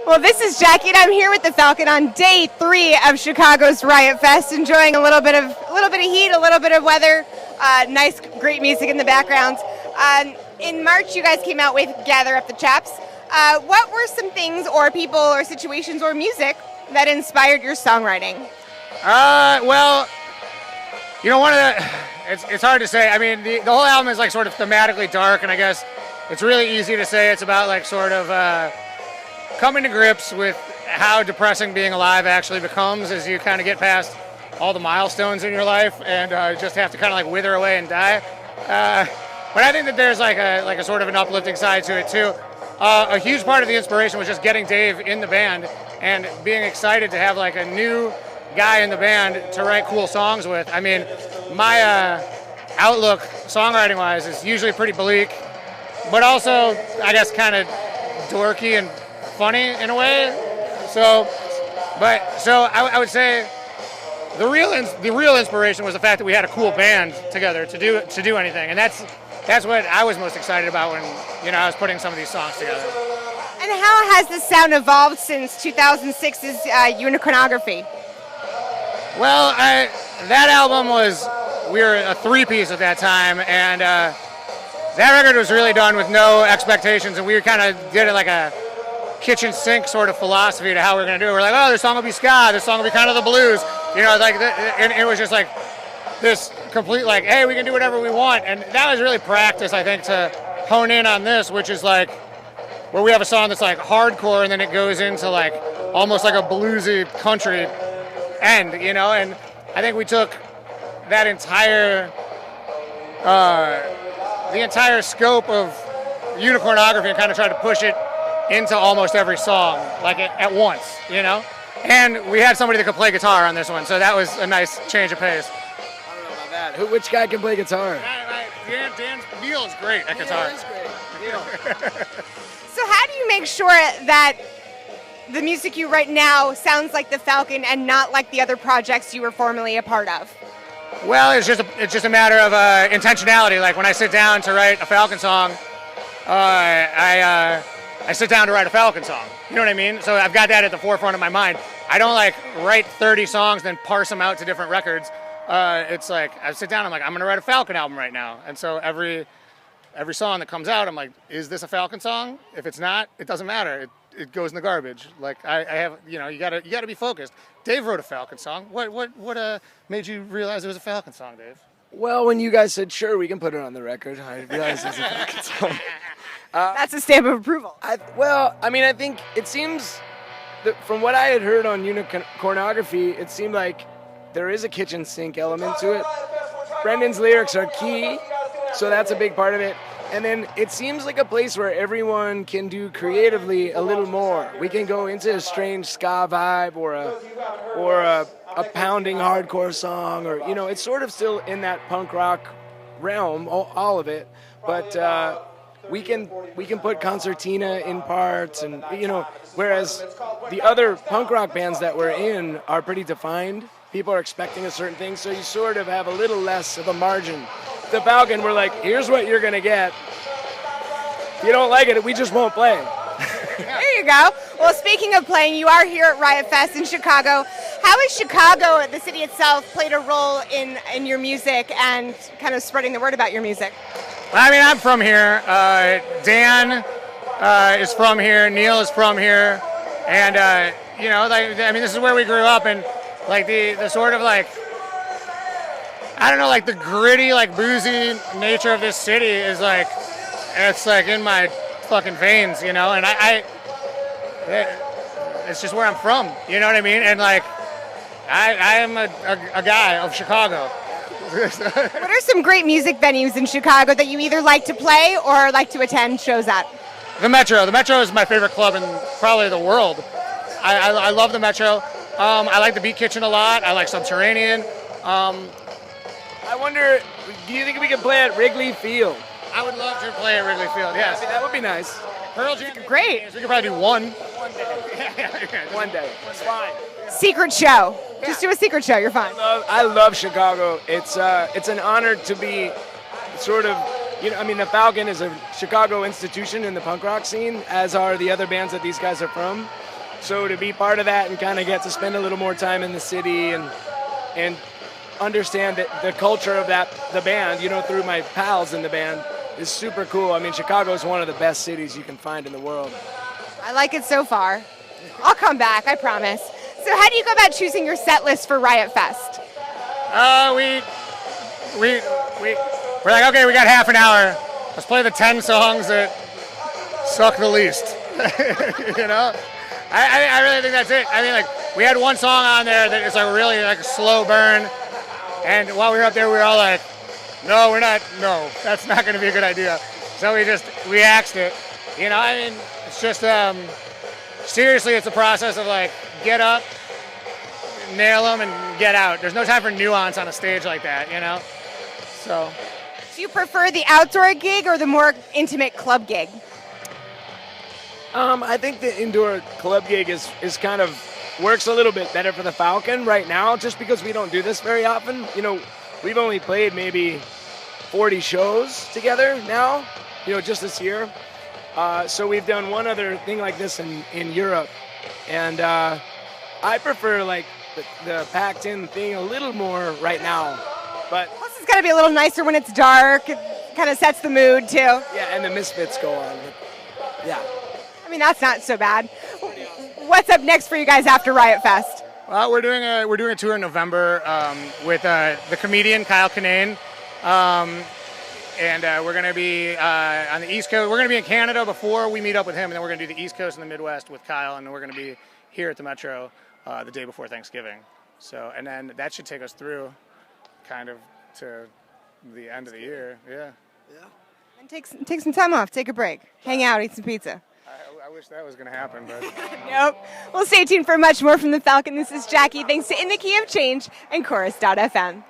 Well, this is Jackie, and I'm here with the Falcon on day 3 of Chicago's Riot Fest, enjoying a little bit of heat, a little bit of weather, nice, great music in the background. In March, you guys came out with "Gather Up the Chaps." What were some things, or people, or situations, or music that inspired your songwriting? Well, you know, it's hard to say. I mean, the whole album is like sort of thematically dark, and I guess it's really easy to say it's about like sort of coming to grips with how depressing being alive actually becomes as you kind of get past all the milestones in your life and just have to kind of like wither away and die. But I think that there's like a sort of an uplifting side to it too. A huge part of the inspiration was just getting Dave in the band and being excited to have like a new guy in the band to write cool songs with. I mean, my outlook songwriting-wise is usually pretty bleak, but also I guess kind of dorky and funny in a way. So I would say the real inspiration was the fact that we had a cool band together to do anything, and that's what I was most excited about when I was putting some of these songs together. And how has the sound evolved since 2006's Unicornography? Well, that album we were a 3-piece at that time, and that record was really done with no expectations, and we kind of did it like a kitchen sink sort of philosophy to how we were going to do it. We're like, oh, this song will be ska, this song will be kind of the blues, and it was just like this complete like, hey, we can do whatever we want, and that was really practice, I think, to hone in on this, which is like where we have a song that's like hardcore, and then it goes into like almost like a bluesy country end, and I think we took that entire the entire scope of Unicornography and kind of tried to push it into almost every song, like at once, And we had somebody that could play guitar on this one, so that was a nice change of pace. I don't know about that. Which guy can play guitar? Neil is great at guitar. Neil is great. So how do you make sure that the music you write now sounds like the Falcon and not like the other projects you were formerly a part of? Well, it's just a matter of intentionality. Like when I sit down to write a Falcon song, I sit down to write a Falcon song. You know what I mean? So I've got that at the forefront of my mind. I don't like write 30 songs then parse them out to different records. It's like I sit down, I'm like, I'm gonna write a Falcon album right now, and so every song that comes out, I'm like, is this a Falcon song? If it's not, it doesn't matter. It goes in the garbage. Like I have, you gotta be focused. Dave wrote a Falcon song. What made you realize it was a Falcon song, Dave? Well, when you guys said sure, we can put it on the record, I realized it was a Falcon song. That's a stamp of approval. I think it seems that from what I had heard on Unicornography, it seemed like there is a kitchen sink element to it. Brendan's lyrics are key, so that's a big part of it. And then it seems like a place where everyone can do creatively a little more. We can go into a strange ska vibe or a pounding hardcore song, or it's sort of still in that punk rock realm, all of it. But we can put concertina in parts, and whereas the other punk rock bands that we're in are pretty defined. People are expecting a certain thing, so you sort of have a little less of a margin. The Falcon, we're like, here's what you're gonna get. If you don't like it, we just won't play. There you go. Well, speaking of playing, you are here at Riot Fest in Chicago. How has Chicago, the city itself, played a role in your music and kind of spreading the word about your music? I mean, I'm from here. Dan is from here. Neil is from here, and this is where we grew up, and like the sort of like, I don't know, like the gritty, like boozy nature of this city is like, it's like in my fucking veins, and it's just where I'm from, you know what I mean? And like, I am a guy of Chicago. What are some great music venues in Chicago that you either like to play or like to attend shows at? The Metro. The Metro is my favorite club in probably the world. I love the Metro. I like the Beat Kitchen a lot. I like Subterranean. I wonder, do you think we could play at Wrigley Field? I would love to play at Wrigley Field, yes. That would be nice. Pearl Jam. Great. We could probably do one. One day. It's fine. Secret show. Yeah. Just do a secret show. You're fine. I love Chicago. It's an honor to be sort of, the Falcon is a Chicago institution in the punk rock scene, as are the other bands that these guys are from. So to be part of that and kind of get to spend a little more time in the city and understand that the culture of the band, through my pals in the band, is super cool. I mean, Chicago is one of the best cities you can find in the world. I like it so far. I'll come back, I promise. So how do you go about choosing your set list for Riot Fest? We're like, okay, we got half an hour. Let's play the 10 songs that suck the least. I really think that's it. I mean, like, we had one song on there that is like really like a slow burn, and while we were up there, we were all like, no, that's not going to be a good idea. So we axed it. I mean, it's just seriously, it's a process of like get up, nail them, and get out. There's no time for nuance on a stage like that, So. Do you prefer the outdoor gig or the more intimate club gig? I think the indoor club gig is kind of works a little bit better for the Falcon right now, just because we don't do this very often. We've only played maybe 40 shows together now, just this year. So we've done one other thing like this in Europe, and I prefer like the packed-in thing a little more right now. But plus, it's got to be a little nicer when it's dark. It kind of sets the mood too. Yeah, and the Misfits go on. Yeah. I mean, that's not so bad. What's up next for you guys after Riot Fest? Well, we're doing a tour in November with the comedian Kyle Kinane, and we're going to be on the East Coast. We're going to be in Canada before we meet up with him, and then we're going to do the East Coast and the Midwest with Kyle, and then we're going to be here at the Metro the day before Thanksgiving. So, and then that should take us through kind of to the end of the year. Yeah. And take some time off, take a break, hang out, eat some pizza. I wish that was going to happen, but nope. Well, stay tuned for much more from the Falcon. This is Jackie. Thanks to In the Key of Change and Chorus.fm.